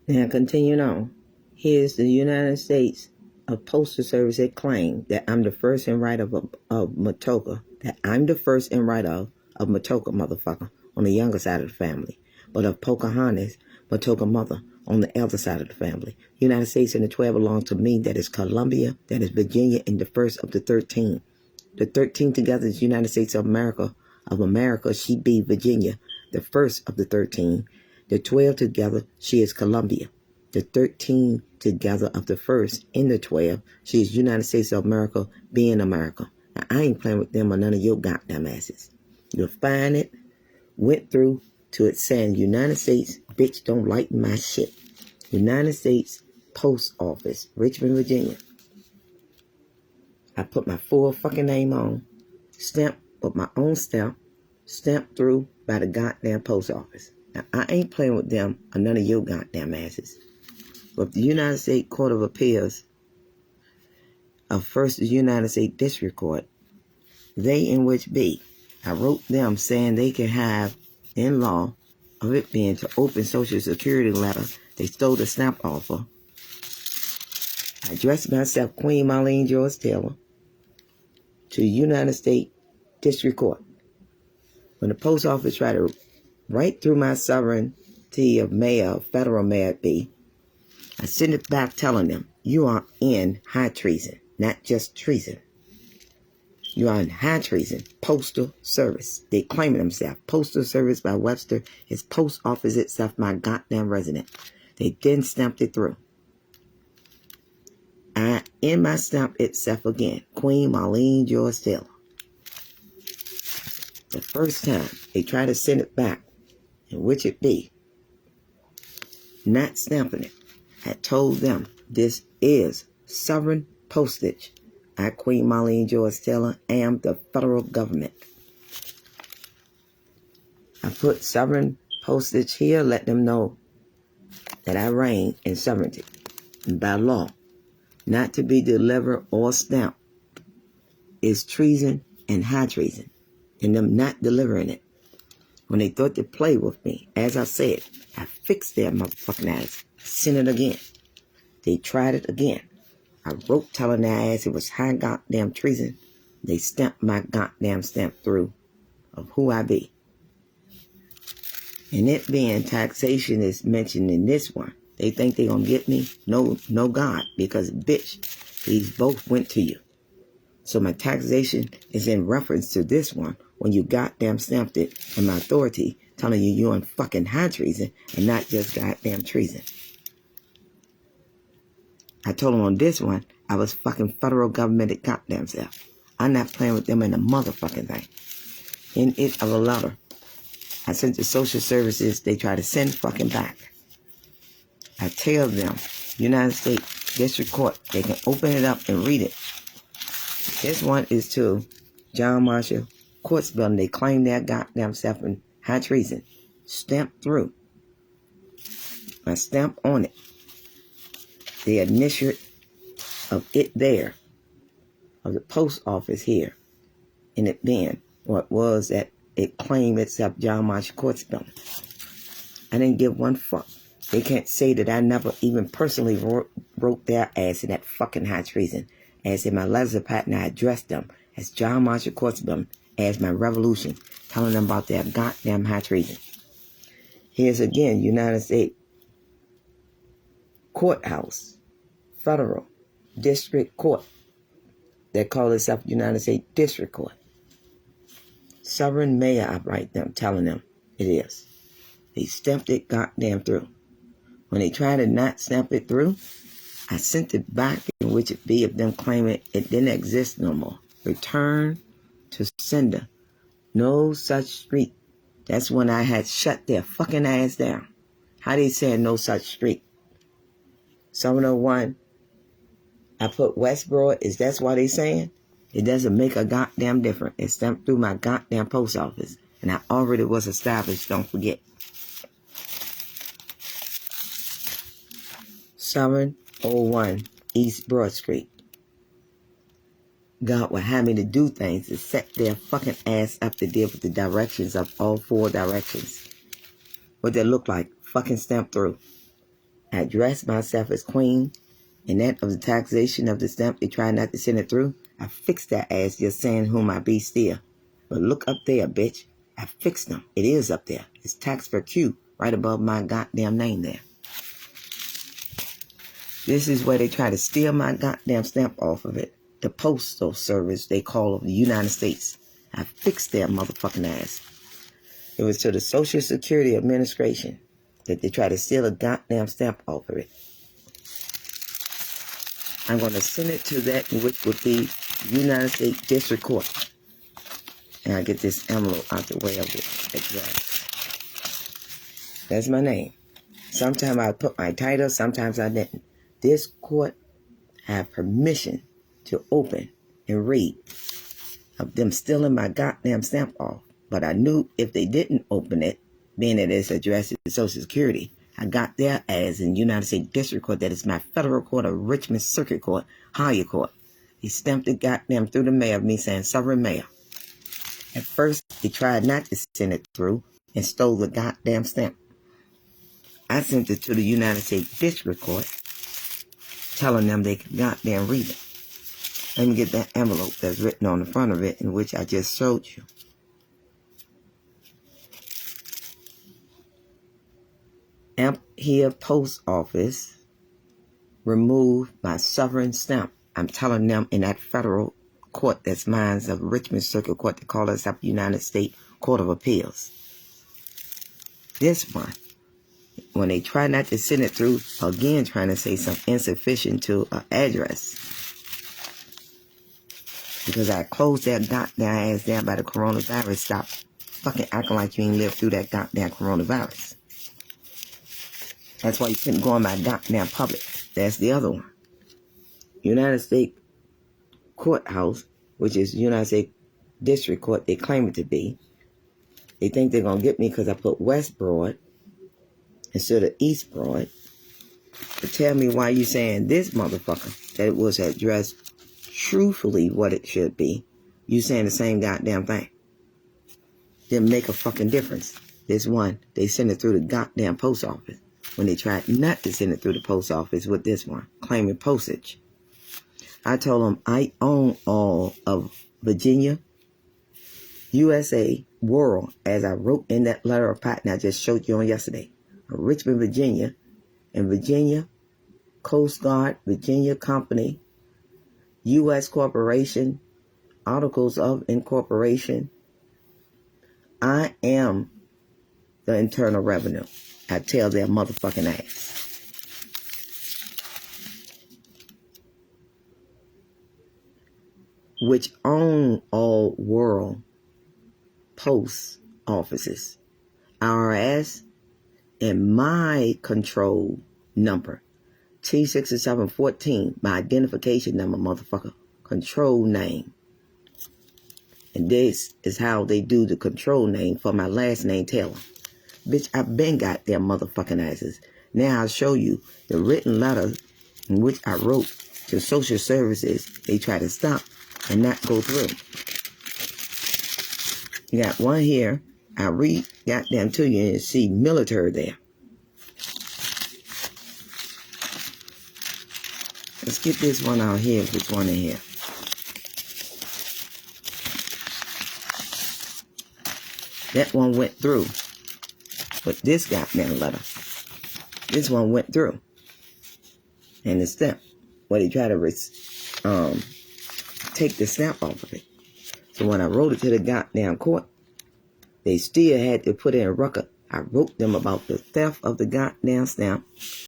Now, continuing on. Here's the United States Postal Service. It claimed that I'm the first in right of Matoka. That I'm the first in right of Matoka, motherfucker, on the younger side of the family. But of Pocahontas, Matoka mother, on the elder side of the family. United States and the 12 belong to me. That is Columbia. That is Virginia, and the first of the 13. The 13 together is United States of America. Of America, she be Virginia, the first of the 13. The 12 together, she is Columbia. The 13 together of the first in the 12, she is United States of America, being America. Now, I ain't playing with them or none of your goddamn asses. You'll find it, went through to it saying United States, bitch, don't like my shit. United States Post Office, Richmond, Virginia. I put my full fucking name on, stamped with my own stamp, stamped through by the goddamn post office. Now, I ain't playing with them or none of your goddamn asses. But the United States Court of Appeals of First United States District Court, they in which be, I wrote them saying they can have in law of it being to open Social Security letter they stole the stamp offer. I addressed myself, Queen Marlene George Taylor, to the United States District Court. When the post office tried to write through my sovereignty of mayor, federal mayor be, I sent it back telling them, you are in high treason, not just treason. You are in high treason, postal service. They claiming themselves. Postal service by Webster is post office itself, my goddamn resident. They then stamped it through. I in my stamp itself again, Queen Marlene George Taylor. The first time they tried to send it back, in which it be, not stamping it, I told them this is sovereign postage. I, Queen Marlene George Taylor, am the federal government. I put sovereign postage here, let them know that I reign in sovereignty and by law, not to be delivered or stamped is treason and high treason, and them not delivering it. When they thought to play with me, as I said, I fixed their motherfucking ass. Sent it again. They tried it again. I wrote telling their ass it was high goddamn treason. They stamped my goddamn stamp through of who I be. And it being taxation is mentioned in this one. They think they gonna get me? No God, because bitch, these both went to you. So my taxation is in reference to this one when you goddamn stamped it and my authority telling you you're on fucking high treason and not just goddamn treason. I told them on this one, I was fucking federal government at goddamn self. I'm not playing with them in the motherfucking thing. In it of a letter, I sent to social services, they try to send fucking back. I tell them, United States District Court, they can open it up and read it. This one is to John Marshall Courts Building. They claim their goddamn self in high treason. Stamped through. My stamp on it. The initial of it there. Of the post office here. And it being what was that it claimed itself John Marshall Courts Building. I didn't give one fuck. They can't say that I never even personally wrote their ass in that fucking high treason. As in my letters of patent, I addressed them as John Marshall Courts Building as my revolution, telling them about their goddamn high treason. Here's again, United States Courthouse, Federal District Court. They call itself United States District Court. Sovereign mayor, I write them, telling them it is. They stamped it goddamn through. When they tried to not stamp it through, I sent it back, in which it be of them claiming it didn't exist no more. Return to sender. No such street. That's when I had shut their fucking ass down. How they saying no such street? 701. I put Westboro. Is that why they saying? It doesn't make a goddamn difference. It's stamped through my goddamn post office. And I already was established, don't forget. 701 East Broad Street. God would have me to do things to set their fucking ass up to deal with the directions of all 4 directions. What they look like, fucking stamped through. I addressed myself as queen, and that of the taxation of the stamp they tried not to send it through. I fixed that ass just saying whom I be still. But look up there, bitch. I fixed them. It is up there. It's tax for Q right above my goddamn name there. This is where they try to steal my goddamn stamp off of it. The Postal Service, they call of the United States. I fixed their motherfucking ass. It was to the Social Security Administration that they try to steal a goddamn stamp off of it. I'm going to send it to that which would be United States District Court. And I get this envelope out the way of the address. That's my name. Sometimes I put my title, sometimes I didn't. This court have permission to open and read of them stealing my goddamn stamp off. But I knew if they didn't open it, being that it's addressed to Social Security, I got their ass in United States District Court, that is my federal court of Richmond Circuit Court, Higher Court. He stamped it goddamn through the mail of me saying sovereign mail. At first, they tried not to send it through and stole the goddamn stamp. I sent it to the United States District Court, telling them they could goddamn read it. Let me get that envelope that's written on the front of it, in which I just showed you. Here, Post Office, remove my sovereign stamp. I'm telling them in that federal court that's mine of Richmond Circuit Court to call us up United States Court of Appeals. This one, when they try not to send it through, again trying to say something insufficient to an address. Because I closed that goddamn ass down by the coronavirus. Stop fucking acting like you ain't lived through that goddamn coronavirus. That's why you couldn't go in my goddamn public. That's the other one. United States Courthouse, which is United States District Court, they claim it to be. They think they're going to get me because I put West Broad instead of East Broad. But tell me why you saying this motherfucker, that it was addressed truthfully what it should be. You saying the same goddamn thing. Didn't make a fucking difference. This one, they send it through the goddamn post office. When they tried not to send it through the post office with this one, claiming postage. I told them I own all of Virginia, USA, world, as I wrote in that letter of patent I just showed you on yesterday. Richmond, Virginia, and Virginia, Coast Guard, Virginia Company, U.S. Corporation, Articles of Incorporation. I am the Internal Revenue. I tell their motherfucking ass. Which own all world post offices. IRS and my control number. T6714, my identification number, motherfucker. Control name. And this is how they do the control name for my last name, Taylor. Bitch, I've been got their motherfucking asses. Now I'll show you the written letter in which I wrote to social services. They try to stop and not go through. You got one here. I read goddamn to you and see military there. Let's get this one out here, this one in here. That one went through. But this goddamn letter, this one went through. And the stamp, where they try to take the stamp off of it. So when I wrote it to the goddamn court, they still had to put in a record. I wrote them about the theft of the goddamn stamp.